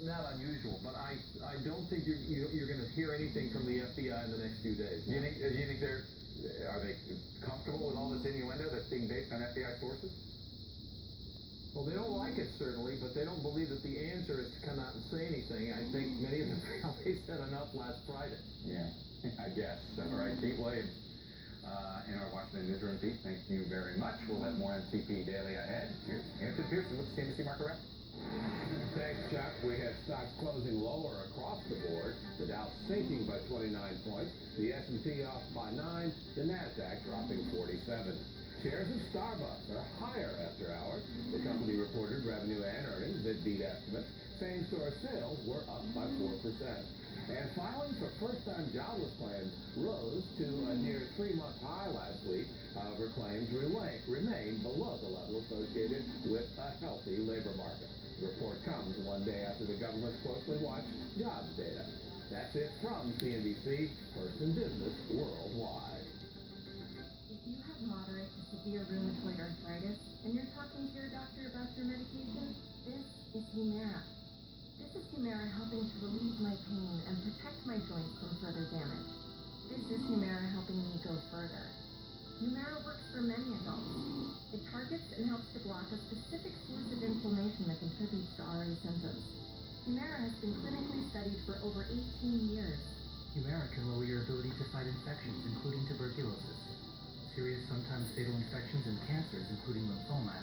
not unusual, but I don't think you're going to hear anything from the FBI in the next few days. Do you think are they comfortable with all this innuendo that's being based on FBI sources? Well, they don't like it, certainly, but they don't believe that the answer is to come out and say anything. I think many of them felt they said enough last Friday. Yeah, I guess. All right, Pete Williams, in our Washington newsroom. Pete, thank you very much. We'll have more MCP Daily ahead. Here's Andrew Pearson with the CNBC Market Wrap. Thanks, Chuck. We had stocks closing lower across the board. The Dow sinking by 29 points. The S&P off by 9. The Nasdaq dropping 47. Shares of Starbucks are higher after hours. The company reported revenue and earnings that beat estimates. Same-store sales were up by 4%. And filings for first-time jobless claims rose to a near 3-month high last week. However, claims remain below the level associated with a healthy labor market. The report comes one day after the government's closely watched jobs data. That's it from CNBC, Person Business Worldwide. If you have moderate to severe rheumatoid arthritis and you're talking to your doctor about your medication, this is Humira. This is Humira helping to relieve my pain and protect my joints from further damage. This is Humira helping me go further. Humira works for many adults. It targets and helps to block a specific source of inflammation that contributes to RA symptoms. Humira has been clinically studied for over 18 years. Humira can lower your ability to fight infections, including tuberculosis, serious, sometimes fatal infections, and cancers, including lymphoma.